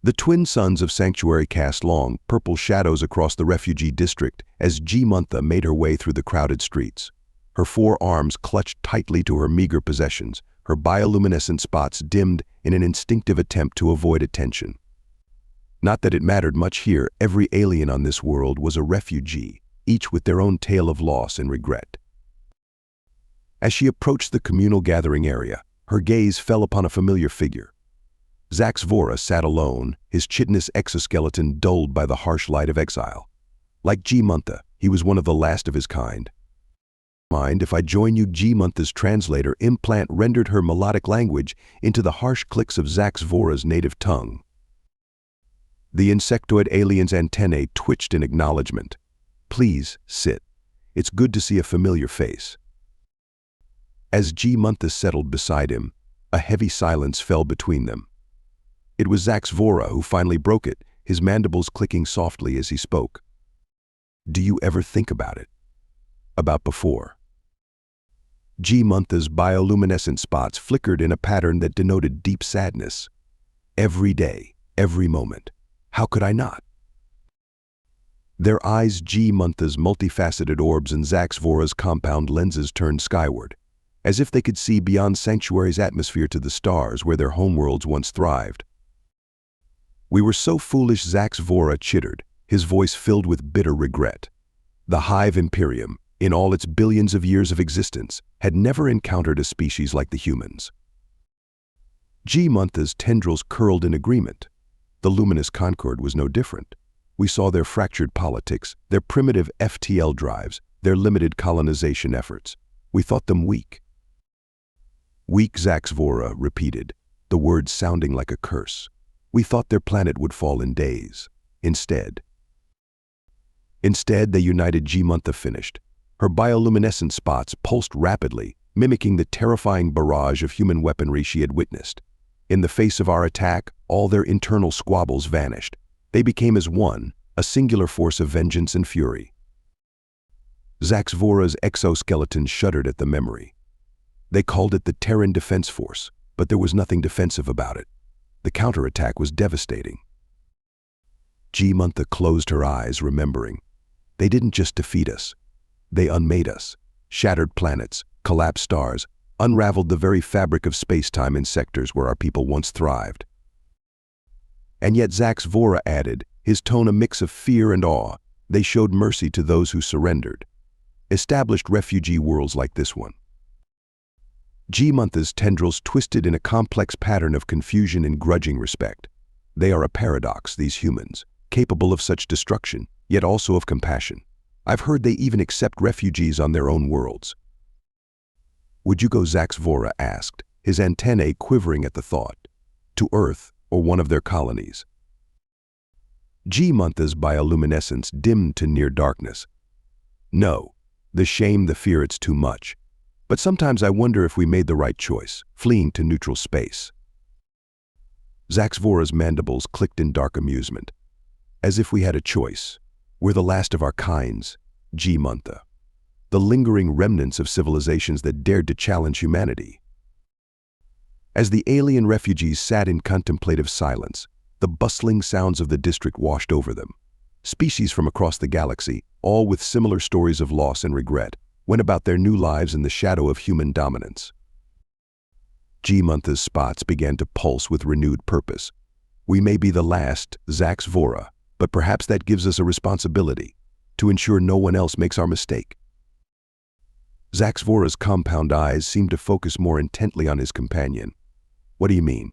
The twin suns of Sanctuary cast long, purple shadows across the refugee district as G-Muntha made her way through the crowded streets. Her 4 arms clutched tightly to her meager possessions, her bioluminescent spots dimmed in an instinctive attempt to avoid attention. Not that it mattered much here, every alien on this world was a refugee, each with their own tale of loss and regret. As she approached the communal gathering area, her gaze fell upon a familiar figure. Zaxvora sat alone, his chitinous exoskeleton dulled by the harsh light of exile. Like G-Muntha, he was one of the last of his kind. "Mind if I join you?" G-Muntha's translator implant rendered her melodic language into the harsh clicks of Zaxvora's native tongue. The insectoid alien's antennae twitched in acknowledgement. "Please, sit. It's good to see a familiar face." As G-Muntha settled beside him, a heavy silence fell between them. It was Zaxvora who finally broke it, his mandibles clicking softly as he spoke. "Do you ever think about it? About before?" G-Muntha's bioluminescent spots flickered in a pattern that denoted deep sadness. "Every day, every moment. How could I not?" Their eyes, G-Muntha's multifaceted orbs and Zaxvora's compound lenses, turned skyward, as if they could see beyond Sanctuary's atmosphere to the stars where their homeworlds once thrived. "We were so foolish," Zaxvora chittered, his voice filled with bitter regret. The Hive Imperium, in all its billions of years of existence, had never encountered a species like the humans. G-Muntha's tendrils curled in agreement. The luminous Concord was no different. We saw their fractured politics, their primitive FTL drives, their limited colonization efforts. We thought them weak. "Weak," Zaxvora repeated, the words sounding like a curse. "We thought their planet would fall in days. Instead, they united," G-Muntha finished. Her bioluminescent spots pulsed rapidly, mimicking the terrifying barrage of human weaponry she had witnessed. In the face of our attack, all their internal squabbles vanished. They became as one, a singular force of vengeance and fury. Zaxvora's exoskeleton shuddered at the memory. They called it the Terran Defense Force, but there was nothing defensive about it. The counterattack was devastating. G-Muntha closed her eyes, remembering. They didn't just defeat us. They unmade us, shattered planets, collapsed stars, unraveled the very fabric of space-time in sectors where our people once thrived. And yet, Zaxvora added, his tone a mix of fear and awe, they showed mercy to those who surrendered. Established refugee worlds like this one. G-Muntha's tendrils twisted in a complex pattern of confusion and grudging respect. They are a paradox, these humans, capable of such destruction, yet also of compassion. I've heard they even accept refugees on their own worlds. "Would you go?" Zaxvora asked, his antennae quivering at the thought. "To Earth or one of their colonies?" G-Muntha's bioluminescence dimmed to near darkness. "No. The shame, the fear, it's too much. But sometimes I wonder if we made the right choice, fleeing to neutral space." Zaxvora's mandibles clicked in dark amusement. "As if we had a choice. We're the last of our kinds, G-Muntha. The lingering remnants of civilizations that dared to challenge humanity." As the alien refugees sat in contemplative silence, the bustling sounds of the district washed over them. Species from across the galaxy, all with similar stories of loss and regret, went about their new lives in the shadow of human dominance. G-Muntha's spots began to pulse with renewed purpose. "We may be the last, Zaxvora, but perhaps that gives us a responsibility to ensure no one else makes our mistake." Zaxvora's compound eyes seemed to focus more intently on his companion. "What do you mean?"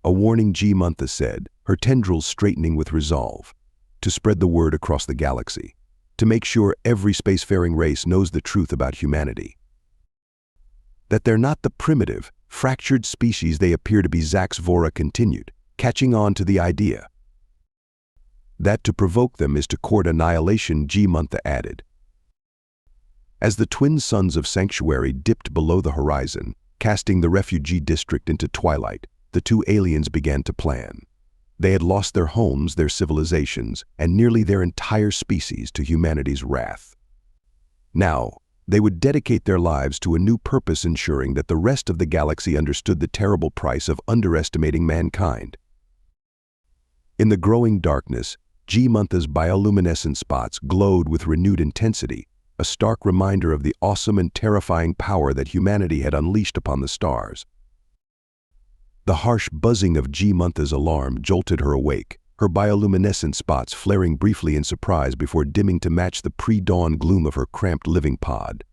"A warning," G-Muntha said, her tendrils straightening with resolve. "To spread the word across the galaxy. To make sure every spacefaring race knows the truth about humanity. That they're not the primitive, fractured species they appear to be," Zaxvora continued, catching on to the idea. "That to provoke them is to court annihilation," G-Muntha added. As the twin suns of Sanctuary dipped below the horizon, casting the refugee district into twilight, the two aliens began to plan. They had lost their homes, their civilizations, and nearly their entire species to humanity's wrath. Now, they would dedicate their lives to a new purpose, ensuring that the rest of the galaxy understood the terrible price of underestimating mankind. In the growing darkness, G-Mantha's bioluminescent spots glowed with renewed intensity, a stark reminder of the awesome and terrifying power that humanity had unleashed upon the stars. The harsh buzzing of G-Mantha's alarm jolted her awake, her bioluminescent spots flaring briefly in surprise before dimming to match the pre-dawn gloom of her cramped living pod.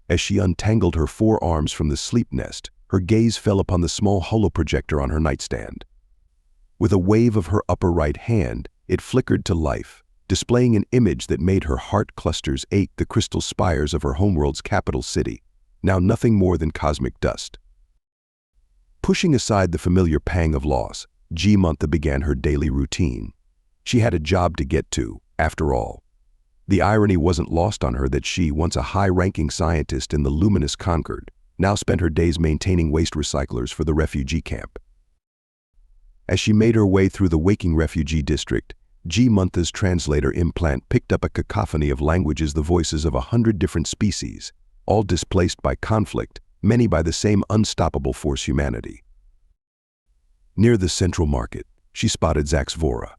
As she untangled her forearms from the sleep nest, her gaze fell upon the small holoprojector on her nightstand. With a wave of her upper right hand, it flickered to life, displaying an image that made her heart clusters ache, the crystal spires of her homeworld's capital city, now nothing more than cosmic dust. Pushing aside the familiar pang of loss, G-Mantha began her daily routine. She had a job to get to, after all. The irony wasn't lost on her that she, once a high-ranking scientist in the luminous Concord, now spent her days maintaining waste recyclers for the refugee camp. As she made her way through the waking refugee district, G-Mantha's translator implant picked up a cacophony of languages, the voices of 100 different species, all displaced by conflict, many by the same unstoppable force, humanity. Near the central market, she spotted Zaxvora.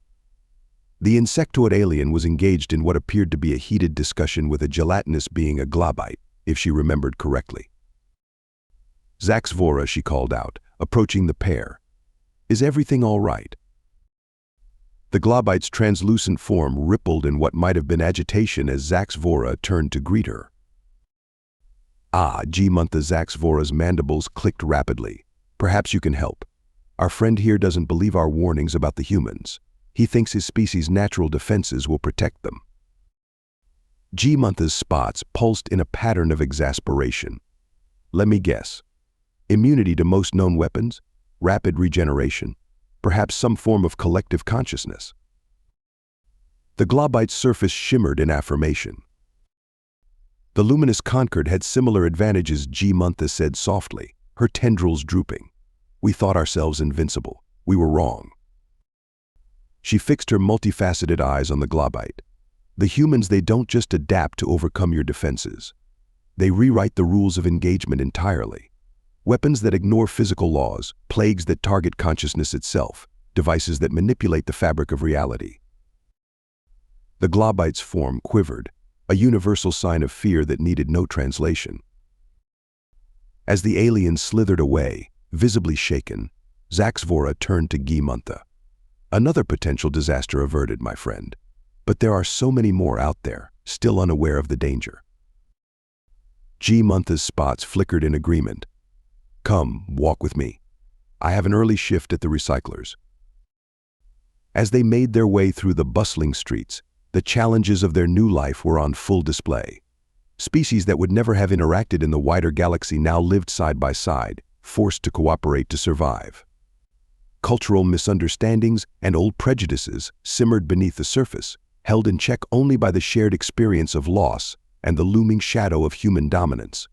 The insectoid alien was engaged in what appeared to be a heated discussion with a gelatinous being, a globite, if she remembered correctly. "Zaxvora," she called out, approaching the pair. "Is everything all right?" The globite's translucent form rippled in what might have been agitation as Zaxvora turned to greet her. "Ah," G-Mantha Zaxvora's mandibles clicked rapidly. "Perhaps you can help. Our friend here doesn't believe our warnings about the humans. He thinks his species' natural defenses will protect them." G-Mantha's spots pulsed in a pattern of exasperation. "Let me guess. Immunity to most known weapons? Rapid regeneration? Perhaps some form of collective consciousness?" The globite's surface shimmered in affirmation. "The luminous Concord had similar advantages," G-Mantha said softly, her tendrils drooping. "We thought ourselves invincible. We were wrong." She fixed her multifaceted eyes on the globite. "The humans, they don't just adapt to overcome your defenses. They rewrite the rules of engagement entirely. Weapons that ignore physical laws, plagues that target consciousness itself, devices that manipulate the fabric of reality." The globite's form quivered, a universal sign of fear that needed no translation. As the alien slithered away, visibly shaken, Zaxvora turned to G-Mantha. "Another potential disaster averted, my friend. But there are so many more out there, still unaware of the danger." G-Mantha's spots flickered in agreement. "Come, walk with me. I have an early shift at the recyclers." As they made their way through the bustling streets, the challenges of their new life were on full display. Species that would never have interacted in the wider galaxy now lived side by side, forced to cooperate to survive. Cultural misunderstandings and old prejudices simmered beneath the surface, held in check only by the shared experience of loss and the looming shadow of human dominance.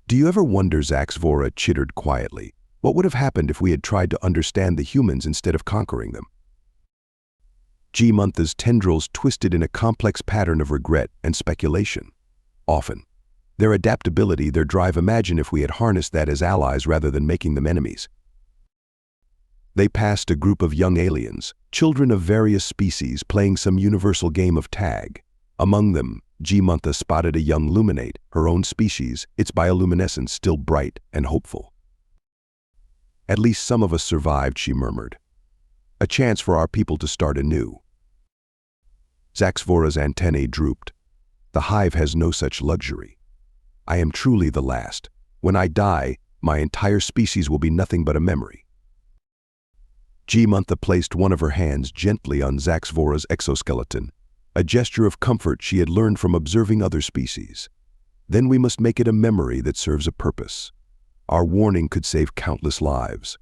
"Do you ever wonder," Zaxvora chittered quietly, "what would have happened if we had tried to understand the humans instead of conquering them?" G-Mantha's tendrils twisted in a complex pattern of regret and speculation. "Often. Their adaptability, their drive, imagine if we had harnessed that as allies rather than making them enemies." They passed a group of young aliens, children of various species playing some universal game of tag. Among them, G-Mantha spotted a young luminate, her own species, its bioluminescence still bright and hopeful. "At least some of us survived," she murmured. "A chance for our people to start anew." Zaxvora's antennae drooped. "The hive has no such luxury. I am truly the last. When I die, my entire species will be nothing but a memory." G-Mantha placed one of her hands gently on Zaxvora's exoskeleton, a gesture of comfort she had learned from observing other species. "Then we must make it a memory that serves a purpose. Our warning could save countless lives."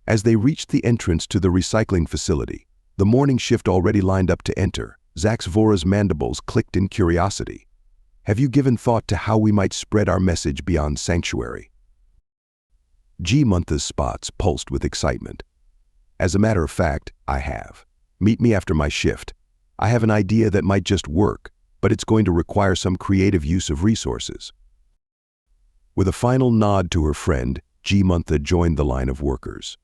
As they reached the entrance to the recycling facility, the morning shift already lined up to enter, Zaxvora's mandibles clicked in curiosity. "Have you given thought to how we might spread our message beyond Sanctuary?" G-Mantha's spots pulsed with excitement. "As a matter of fact, I have. Meet me after my shift. I have an idea that might just work, but it's going to require some creative use of resources." With a final nod to her friend, G-Mantha joined the line of workers.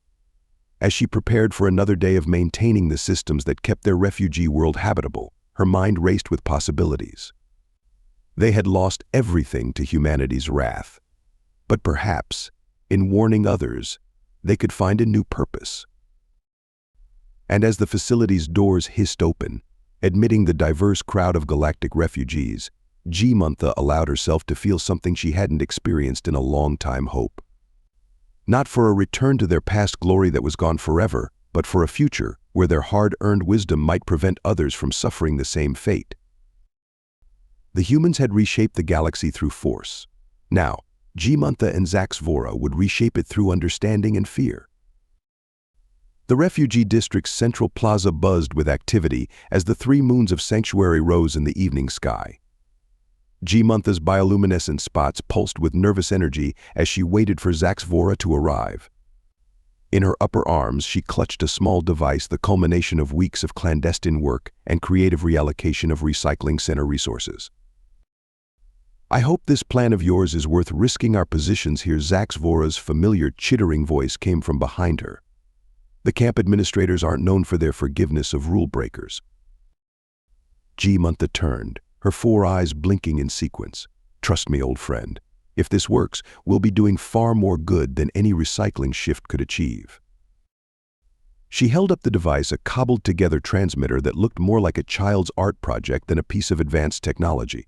As she prepared for another day of maintaining the systems that kept their refugee world habitable, her mind raced with possibilities. They had lost everything to humanity's wrath. But perhaps, in warning others, they could find a new purpose. And as the facility's doors hissed open, admitting the diverse crowd of galactic refugees, G-Mantha allowed herself to feel something she hadn't experienced in a long time: hope. Not for a return to their past glory that was gone forever, but for a future where their hard-earned wisdom might prevent others from suffering the same fate. The humans had reshaped the galaxy through force. Now, G-Mantha and Zaxvora would reshape it through understanding and fear. The refugee district's central plaza buzzed with activity as the 3 moons of sanctuary rose in the evening sky. G-Mantha's bioluminescent spots pulsed with nervous energy as she waited for Zaxvora to arrive. In her upper arms, she clutched a small device, the culmination of weeks of clandestine work and creative reallocation of recycling center resources. "I hope this plan of yours is worth risking our positions here." Zaxvora's familiar chittering voice came from behind her. "The camp administrators aren't known for their forgiveness of rule breakers." G-Mantha turned, her 4 eyes blinking in sequence. "Trust me, old friend. If this works, we'll be doing far more good than any recycling shift could achieve." She held up the device, a cobbled-together transmitter that looked more like a child's art project than a piece of advanced technology.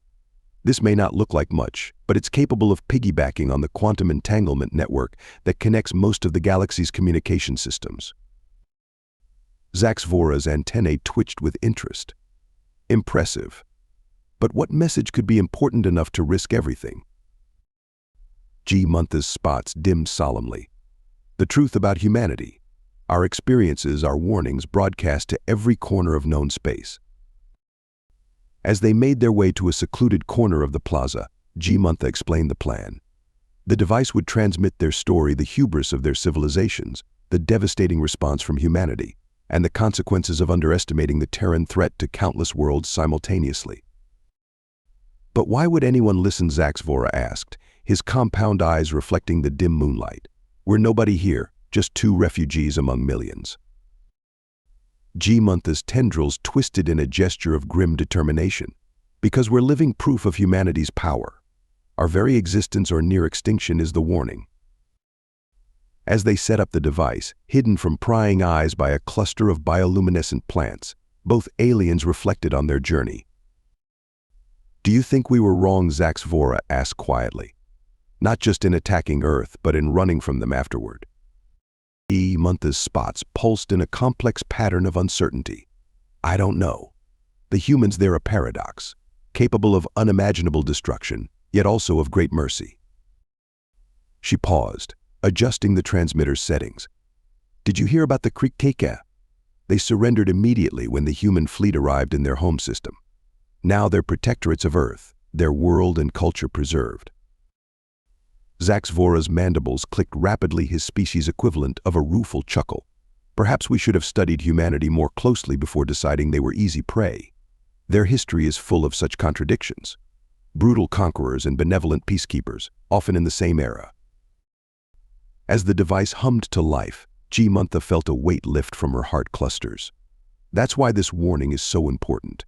"This may not look like much, but it's capable of piggybacking on the quantum entanglement network that connects most of the galaxy's communication systems." Zaxvora's antennae twitched with interest. Impressive. But what message could be important enough to risk everything? G-Mantha's spots dimmed solemnly. "The truth about humanity. Our experiences, our warnings, broadcast to every corner of known space." As they made their way to a secluded corner of the plaza, G-Mantha explained the plan. The device would transmit their story, the hubris of their civilizations, the devastating response from humanity, and the consequences of underestimating the Terran threat to countless worlds simultaneously. "But why would anyone listen?" Zaxvora asked, his compound eyes reflecting the dim moonlight. "We're nobody here, just 2 refugees among millions." G-Mantha's tendrils twisted in a gesture of grim determination. "Because we're living proof of humanity's power. Our very existence or near extinction is the warning." As they set up the device, hidden from prying eyes by a cluster of bioluminescent plants, both aliens reflected on their journey. "Do you think we were wrong?" Zaxvora asked quietly. "Not just in attacking Earth, but in running from them afterward." G-Mantha's spots pulsed in a complex pattern of uncertainty. "I don't know. The humans, they're a paradox, capable of unimaginable destruction, yet also of great mercy." She paused, adjusting the transmitter's settings. "Did you hear about the Krikeka? They surrendered immediately when the human fleet arrived in their home system. Now they're protectorates of Earth, their world and culture preserved." Zaxvora's mandibles clicked rapidly, his species equivalent of a rueful chuckle. "Perhaps we should have studied humanity more closely before deciding they were easy prey. Their history is full of such contradictions. Brutal conquerors and benevolent peacekeepers, often in the same era." As the device hummed to life, G-Mantha felt a weight lift from her heart clusters. That's why this warning is so important.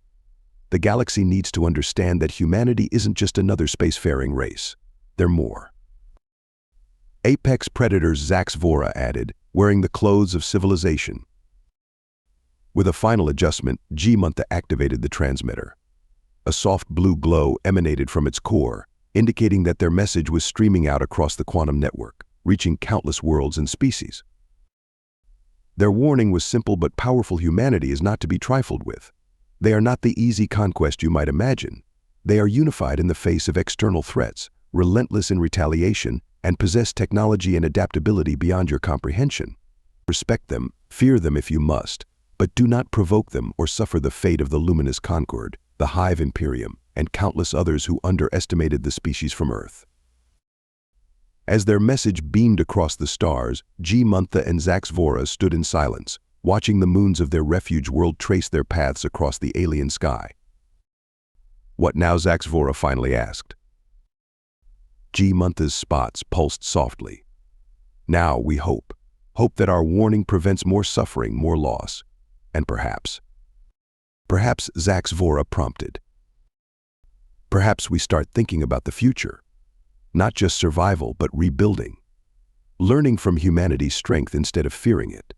The galaxy needs to understand that humanity isn't just another spacefaring race. They're more. "Apex predators," Zaxvora added, wearing the clothes of civilization. With a final adjustment, G-Mantha activated the transmitter. A soft blue glow emanated from its core, indicating that their message was streaming out across the quantum network, reaching countless worlds and species. Their warning was simple but powerful: humanity is not to be trifled with. They are not the easy conquest you might imagine. They are unified in the face of external threats, relentless in retaliation, and possess technology and adaptability beyond your comprehension. Respect them, fear them if you must, but do not provoke them or suffer the fate of the Luminous Concord, the Hive Imperium, and countless others who underestimated the species from Earth. As their message beamed across the stars, G-Mantha and Zaxvora stood in silence, watching the moons of their refuge world trace their paths across the alien sky. "What now?" Zaxvora finally asked. G-Mantha's spots pulsed softly. "Now we hope Hope that our warning prevents more suffering, more loss. And perhaps Zach's Vora prompted. Perhaps we start thinking about the future. Not just survival, but rebuilding. Learning from humanity's strength instead of fearing it.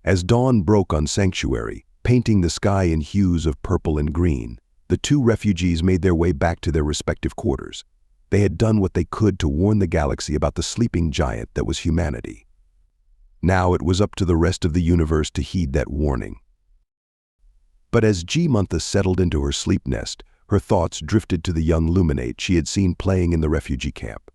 As dawn broke on Sanctuary, painting the sky in hues of purple and green, the two refugees made their way back to their respective quarters. They had done what they could to warn the galaxy about the sleeping giant that was humanity. Now it was up to the rest of the universe to heed that warning. But as G-Mantha settled into her sleep nest, her thoughts drifted to the young Luminate she had seen playing in the refugee camp.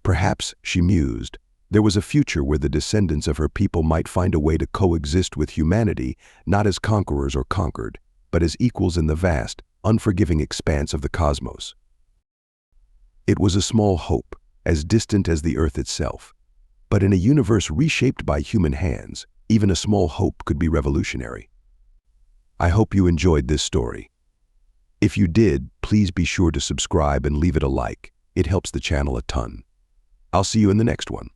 Perhaps, she mused, there was a future where the descendants of her people might find a way to coexist with humanity, not as conquerors or conquered, but as equals in the vast, unforgiving expanse of the cosmos. It was a small hope, as distant as the Earth itself. But in a universe reshaped by human hands, even a small hope could be revolutionary. I hope you enjoyed this story. If you did, please be sure to subscribe and leave it a like. It helps the channel a ton. I'll see you in the next one.